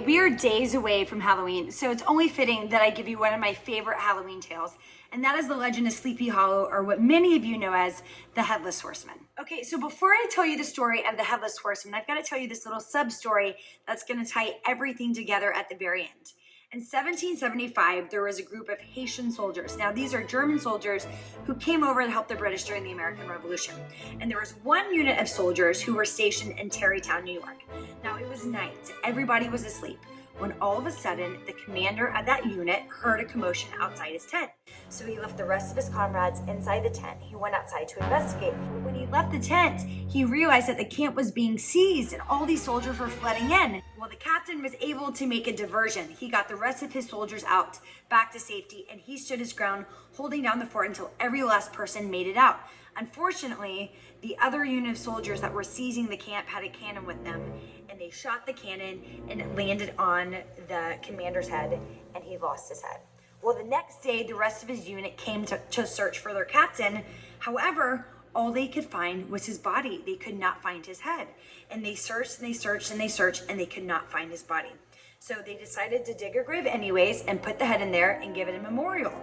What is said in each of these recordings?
we are days away from Halloween, so it's only fitting that I give you one of my favorite Halloween tales, and that is the legend of Sleepy Hollow, or what many of you know as the Headless Horseman. Okay, so before I tell you the story of the Headless Horseman, I've got to tell you this little sub-story that's going to tie everything together at the very end. In 1775, there was a group of Hessian soldiers. Now, these are German soldiers who came over to help the British during the American Revolution. And there was one unit of soldiers who were stationed in Tarrytown, New York. Now, it was night. Everybody was asleep, when all of a sudden, the commander of that unit heard a commotion outside his tent. So he left the rest of his comrades inside the tent. He went outside to investigate. When he left the tent, he realized that the camp was being seized and all these soldiers were flooding in. Well, the captain was able to make a diversion. He got the rest of his soldiers out, back to safety, and he stood his ground, holding down the fort until every last person made it out. Unfortunately, the other unit of soldiers that were seizing the camp had a cannon with them, and they shot the cannon and it landed on the commander's head, and he lost his head. Well, the next day, the rest of his unit came to search for their captain. However, all they could find was his body. They could not find his head. And they searched and they searched and they searched, and they could not find his body. So they decided to dig a grave anyways and put the head in there and give it a memorial.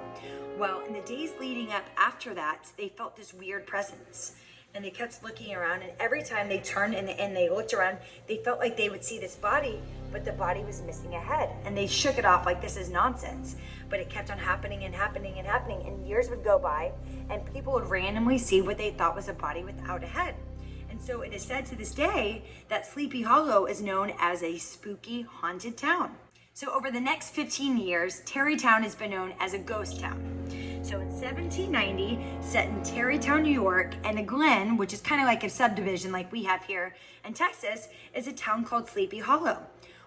Well, in the days leading up after that, they felt this weird presence. And they kept looking around, and every time they turned and they looked around, they felt like they would see this body, but the body was missing a head. And they shook it off like this is nonsense. But it kept on happening and happening and happening, and years would go by, and people would randomly see what they thought was a body without a head. And so it is said to this day that Sleepy Hollow is known as a spooky, haunted town. So over the next 15 years, Tarrytown has been known as a ghost town. So in 1790, set in Tarrytown, New York, and a glen, which is kind of like a subdivision like we have here in Texas, is a town called Sleepy Hollow.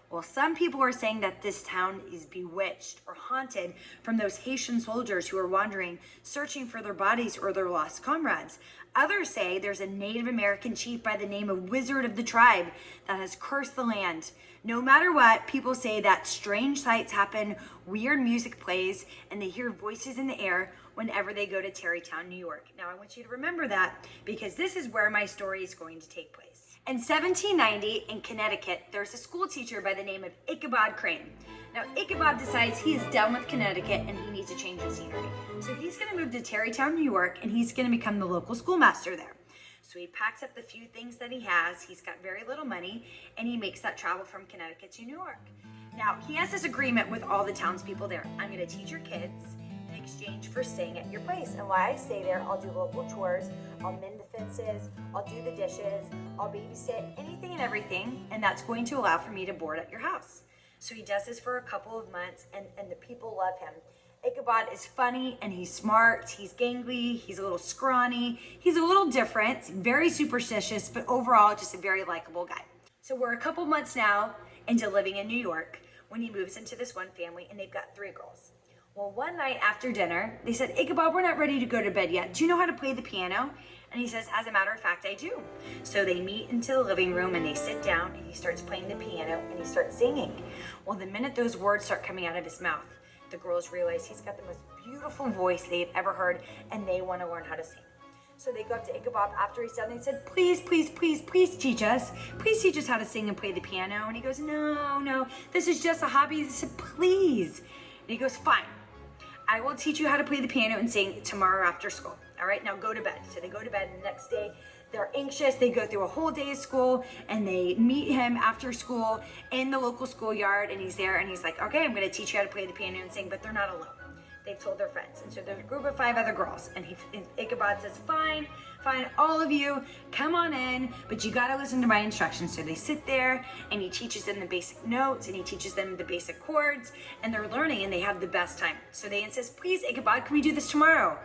Well, some people are saying that this town is bewitched or haunted from those Hessian soldiers who are wandering, searching for their bodies or their lost comrades. Others say there's a Native American chief by the name of Wizard of the Tribe that has cursed the land. No matter what, people say that strange sights happen, weird music plays, and they hear voices in the air whenever they go to Tarrytown, New York. Now, I want you to remember that because this is where my story is going to take place. In 1790, in Connecticut, there's a school teacher by the name of Ichabod Crane. Now, Ichabod decides he is done with Connecticut and he needs to change the scenery. So he's going to move to Tarrytown, New York, and he's going to become the local schoolmaster there. So he packs up the few things that he has. He's got very little money, and he makes that travel from Connecticut to New York. Now, he has this agreement with all the townspeople there. I'm going to teach your kids in exchange for staying at your place. And while I stay there, I'll do local chores, I'll mend the fences, I'll do the dishes, I'll babysit, anything and everything, and that's going to allow for me to board at your house. So he does this for a couple of months, and the people love him. Ichabod is funny and he's smart, he's gangly, he's a little scrawny, he's a little different, very superstitious, but overall just a very likable guy. So we're a couple months now into living in New York when he moves into this one family, and they've got 3 girls. Well, one night after dinner, they said, Ichabod, we're not ready to go to bed yet. Do you know how to play the piano? And he says, as a matter of fact, I do. So they meet into the living room and they sit down, and he starts playing the piano and he starts singing. Well, the minute those words start coming out of his mouth, the girls realize he's got the most beautiful voice they've ever heard, and they want to learn how to sing. So they go up to Ichabod after he's done, and they said, please, please, please, please teach us. Please teach us how to sing and play the piano. And he goes, no, this is just a hobby. They said, please. And he goes, fine. I will teach you how to play the piano and sing tomorrow after school. All right, now go to bed. So they go to bed, and the next day they're anxious. They go through a whole day of school, and they meet him after school in the local schoolyard, and he's there, and he's like, okay, I'm going to teach you how to play the piano and sing, but they're not alone. They've told their friends. And so there's a group of 5 other girls, and Ichabod says, fine, all of you, come on in, but you got to listen to my instructions. So they sit there, and he teaches them the basic notes, and he teaches them the basic chords, and they're learning, and they have the best time. So they insist, please, Ichabod, can we do this tomorrow?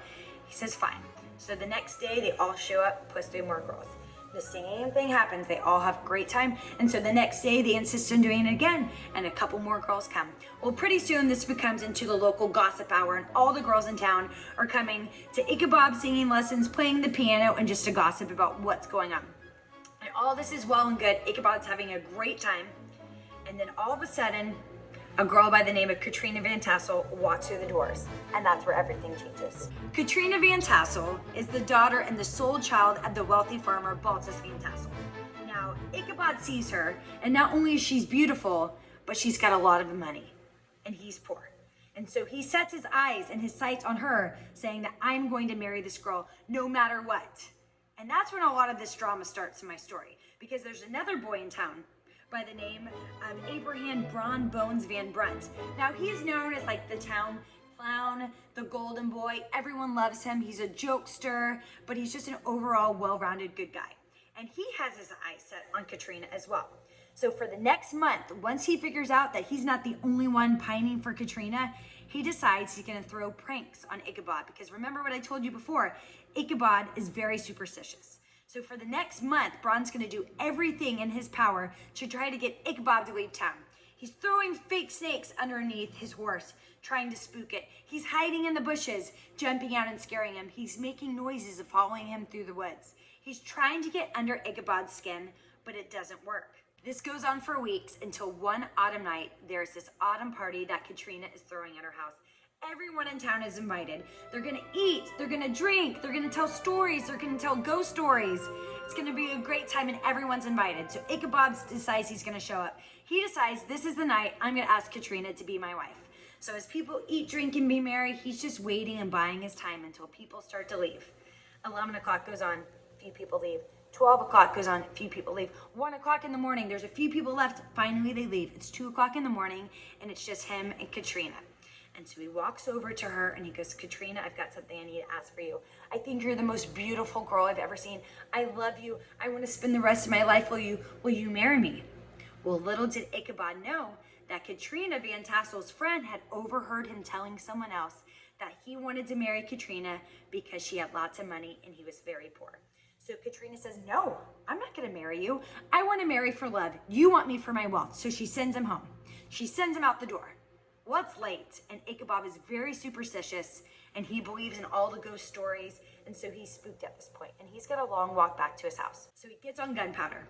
He says, fine. So the next day, they all show up, plus 3 more girls. The same thing happens. They all have a great time. And so the next day, they insist on doing it again, and a couple more girls come. Well, pretty soon, this becomes into the local gossip hour, and all the girls in town are coming to Ichabod singing lessons, playing the piano, and just to gossip about what's going on. And all this is well and good. Ichabod's having a great time. And then all of a sudden, a girl by the name of Katrina Van Tassel walks through the doors, and that's where everything changes. Katrina Van Tassel is the daughter and the sole child of the wealthy farmer Baltus Van Tassel. Now, Ichabod sees her, and not only is she beautiful, but she's got a lot of money and he's poor. And so he sets his eyes and his sights on her, saying that I'm going to marry this girl no matter what. And that's when a lot of this drama starts in my story, because there's another boy in town by the name of Abraham Braun Bones Van Brunt. Now he's known as like the town clown, the golden boy. Everyone loves him. He's a jokester, but he's just an overall well-rounded good guy. And he has his eyes set on Katrina as well. So for the next month, once he figures out that he's not the only one pining for Katrina, he decides he's gonna throw pranks on Ichabod, because remember what I told you before, Ichabod is very superstitious. So for the next month, Braun's gonna do everything in his power to try to get Ichabod to leave town. He's throwing fake snakes underneath his horse, trying to spook it. He's hiding in the bushes, jumping out and scaring him. He's making noises of following him through the woods. He's trying to get under Ichabod's skin, but it doesn't work. This goes on for weeks until one autumn night, there's this autumn party that Katrina is throwing at her house. Everyone in town is invited. They're gonna eat, they're gonna drink, they're gonna tell stories, they're gonna tell ghost stories. It's gonna be a great time and everyone's invited. So Ichabod decides he's gonna show up. He decides this is the night I'm gonna ask Katrina to be my wife. So as people eat, drink, and be merry, he's just waiting and buying his time until people start to leave. 11 o'clock goes on, few people leave. 12 o'clock goes on, a few people leave. 1 o'clock in the morning, there's a few people left. Finally, they leave. It's 2 o'clock in the morning, and it's just him and Katrina. And so he walks over to her, and he goes, Katrina, I've got something I need to ask for you. I think you're the most beautiful girl I've ever seen. I love you. I want to spend the rest of my life with you. Will you marry me? Well, little did Ichabod know that Katrina, Van Tassel's friend, had overheard him telling someone else that he wanted to marry Katrina because she had lots of money and he was very poor. So Katrina says, no, I'm not going to marry you. I want to marry for love. You want me for my wealth. So she sends him home. She sends him out the door. Well, it's late, and Ichabod is very superstitious, and he believes in all the ghost stories, and so he's spooked at this point, and he's got a long walk back to his house. So he gets on gunpowder,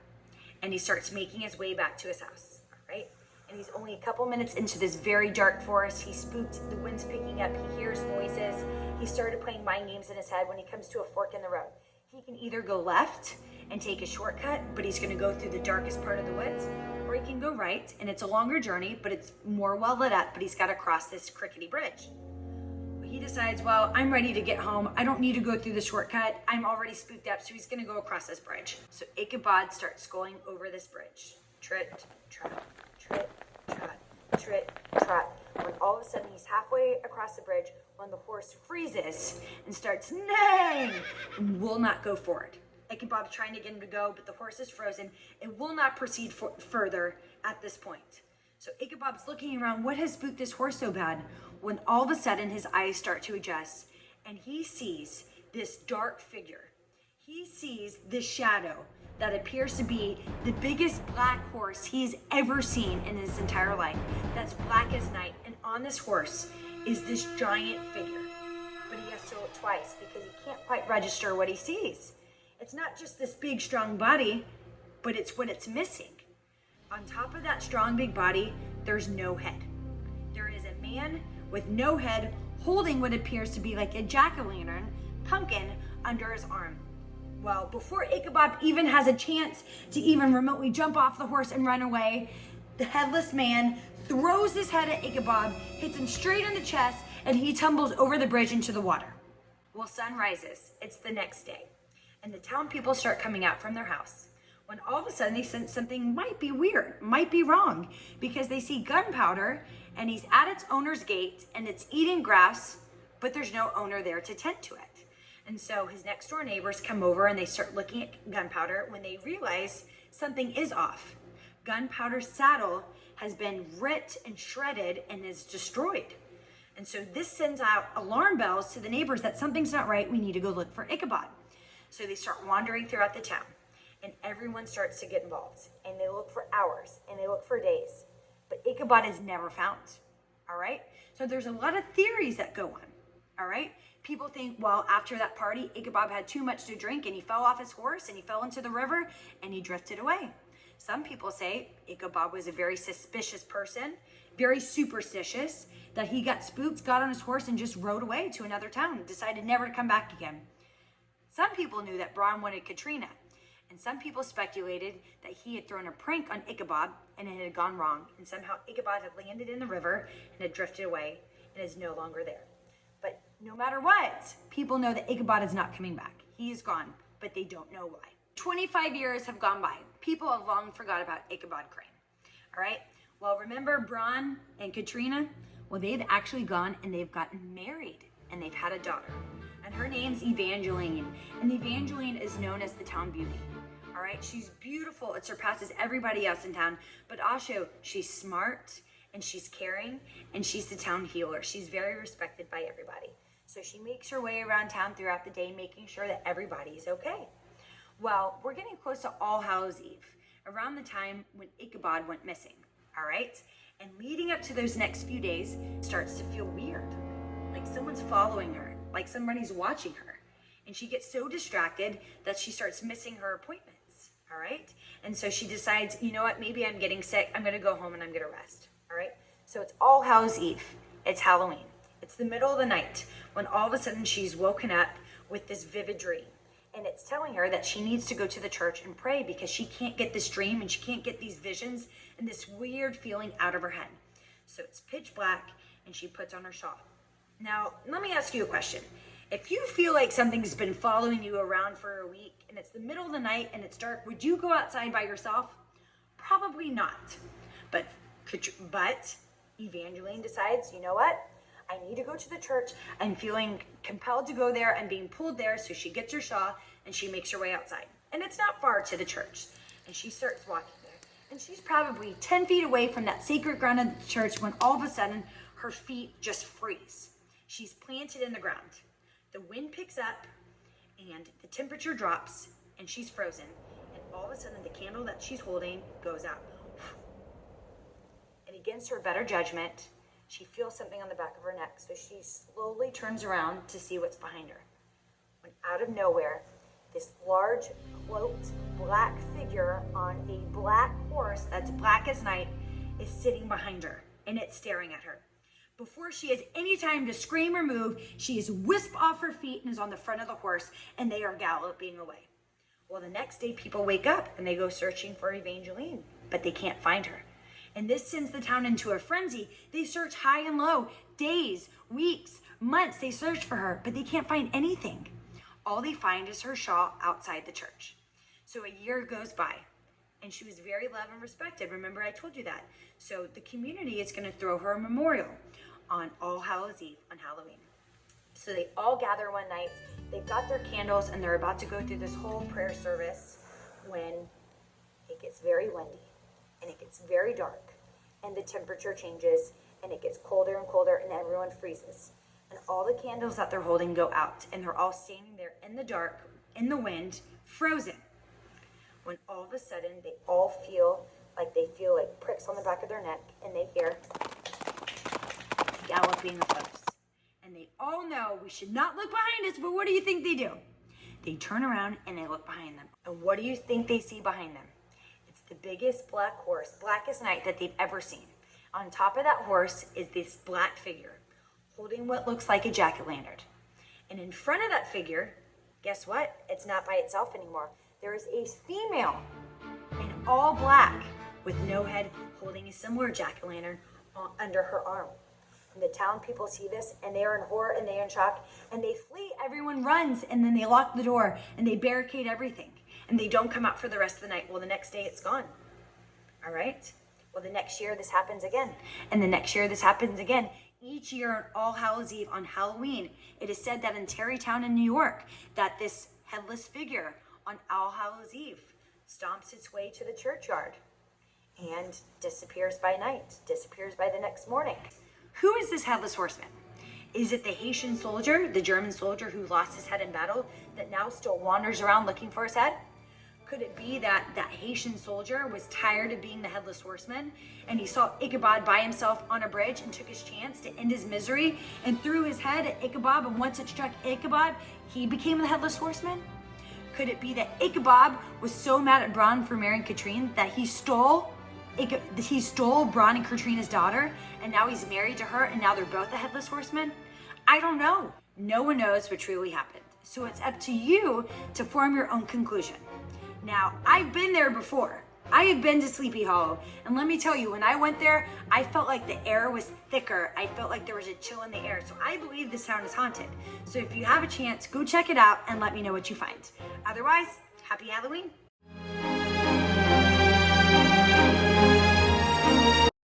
and he starts making his way back to his house, all right? And he's only a couple minutes into this very dark forest. He's spooked. The wind's picking up. He hears noises. He started playing mind games in his head when he comes to a fork in the road. He can either go left and take a shortcut, but he's gonna go through the darkest part of the woods, or he can go right, and it's a longer journey, but it's more well lit up, but he's gotta cross this crickety bridge. But he decides, well, I'm ready to get home. I don't need to go through the shortcut. I'm already spooked up, so he's gonna go across this bridge. So Ichabod starts going over this bridge. Trit, trot, trit, trot, trit, trot. When all of a sudden he's halfway across the bridge, when the horse freezes and starts neighing and will not go forward. Ichabod's trying to get him to go, but the horse is frozen and will not proceed further at this point. So Ichabod's looking around, what has spooked this horse so bad? When all of a sudden his eyes start to adjust and he sees this dark figure. He sees this shadow that appears to be the biggest black horse he's ever seen in his entire life. That's black as night, and on this horse is this giant figure. But he has to look twice because he can't quite register what he sees. It's not just this big, strong body, but it's what it's missing. On top of that strong, big body, there's no head. There is a man with no head holding what appears to be like a jack-o'-lantern pumpkin under his arm. Well, before Ichabod even has a chance to even remotely jump off the horse and run away, the headless man throws his head at Ichabod, hits him straight in the chest, and he tumbles over the bridge into the water. Well, sun rises. It's the next day, and the town people start coming out from their house, when all of a sudden they sense something might be weird, might be wrong, because they see gunpowder, and he's at its owner's gate, and it's eating grass, but there's no owner there to tend to it. And so his next door neighbors come over and they start looking at gunpowder when they realize something is off. Gunpowder's saddle has been ripped and shredded and is destroyed. And so this sends out alarm bells to the neighbors that something's not right. We need to go look for Ichabod. So they start wandering throughout the town, and everyone starts to get involved, and they look for hours and they look for days, but Ichabod is never found. All right. So there's a lot of theories that go on. All right. People think, well, after that party, Ichabod had too much to drink and he fell off his horse and he fell into the river and he drifted away. Some people say Ichabod was a very suspicious person, very superstitious, that he got spooked, got on his horse and just rode away to another town and decided never to come back again. Some people knew that Braun wanted Katrina. And some people speculated that he had thrown a prank on Ichabod and it had gone wrong, and somehow Ichabod had landed in the river and had drifted away and is no longer there. But no matter what, people know that Ichabod is not coming back. He is gone, but they don't know why. 25 years have gone by. People have long forgot about Ichabod Crane. All right? Well, remember Bron and Katrina? Well, they've actually gone and they've gotten married and they've had a daughter. And her name's Evangeline. And Evangeline is known as the town beauty. All right? She's beautiful. It surpasses everybody else in town. But also, she's smart and she's caring and she's the town healer. She's very respected by everybody. So she makes her way around town throughout the day, making sure that everybody's okay. Well, we're getting close to All Hallows Eve, around the time when Ichabod went missing, all right? And leading up to those next few days, it starts to feel weird, like someone's following her, like somebody's watching her. And she gets so distracted that she starts missing her appointments, all right? And so she decides, you know what, maybe I'm getting sick, I'm gonna go home and I'm gonna rest, all right? So it's All Hallows Eve, it's Halloween. It's the middle of the night when all of a sudden she's woken up with this vivid dream. And it's telling her that she needs to go to the church and pray because she can't get this dream and she can't get these visions and this weird feeling out of her head. So it's pitch black and she puts on her shawl. Now, let me ask you a question. If you feel like something's been following you around for a week and it's the middle of the night and it's dark, would you go outside by yourself? Probably not. But Evangeline decides, you know what? I need to go to the church. I'm feeling compelled to go there. I'm being pulled there. So she gets her shawl and she makes her way outside. And it's not far to the church. And she starts walking there. And she's probably 10 feet away from that sacred ground of the church when all of a sudden her feet just freeze. She's planted in the ground. The wind picks up and the temperature drops and she's frozen. And all of a sudden the candle that she's holding goes out. And against her better judgment, she feels something on the back of her neck, so she slowly turns around to see what's behind her. When out of nowhere, this large, cloaked, black figure on a black horse that's black as night is sitting behind her, and it's staring at her. Before she has any time to scream or move, she is whisked off her feet and is on the front of the horse, and they are galloping away. Well, the next day, people wake up, and they go searching for Evangeline, but they can't find her. And this sends the town into a frenzy. They search high and low, days, weeks, months. They search for her, but they can't find anything. All they find is her shawl outside the church. So a year goes by, and she was very loved and respected. Remember, I told you that. So the community is going to throw her a memorial on All Hallows Eve on Halloween. So they all gather one night. They've got their candles, and they're about to go through this whole prayer service when it gets very windy. And it gets very dark, and the temperature changes, and it gets colder and colder, and everyone freezes. And all the candles that they're holding go out, and they're all standing there in the dark, in the wind, frozen. When all of a sudden, they all feel like pricks on the back of their neck, and they hear galloping of hoofs. And they all know we should not look behind us, but what do you think they do? They turn around, and they look behind them. And what do you think they see behind them? The biggest black horse, black as night, that they've ever seen. On top of that horse is this black figure holding what looks like a jack-o'-lantern. And in front of that figure, guess what? It's not by itself anymore. There is a female in all black with no head holding a similar jack-o'-lantern under her arm. And the town people see this and they are in horror and they are in shock and they flee. Everyone runs and then they lock the door and they barricade everything. And they don't come out for the rest of the night. Well, the next day it's gone. All right? Well, the next year this happens again. And the next year this happens again. Each year on All Hallows Eve on Halloween, it is said that in Tarrytown in New York, that this headless figure on All Hallows Eve stomps its way to the churchyard and disappears by night, disappears by the next morning. Who is this Headless Horseman? Is it the Hessian Soldier, the German soldier who lost his head in battle, that now still wanders around looking for his head? Could it be that that Hessian soldier was tired of being the Headless Horseman and he saw Ichabod by himself on a bridge and took his chance to end his misery and threw his head at Ichabod, and once it struck Ichabod, he became the Headless Horseman? Could it be that Ichabod was so mad at Bron for marrying Katrine that he stole Bron and Katrina's daughter, and now he's married to her, and now they're both the Headless Horseman? I don't know. No one knows what truly happened. So it's up to you to form your own conclusion. Now, I've been there before. I have been to Sleepy Hollow, and let me tell you, when I went there, I felt like the air was thicker. I felt like there was a chill in the air, so I believe this town is haunted. So if you have a chance, go check it out and let me know what you find. Otherwise, happy Halloween.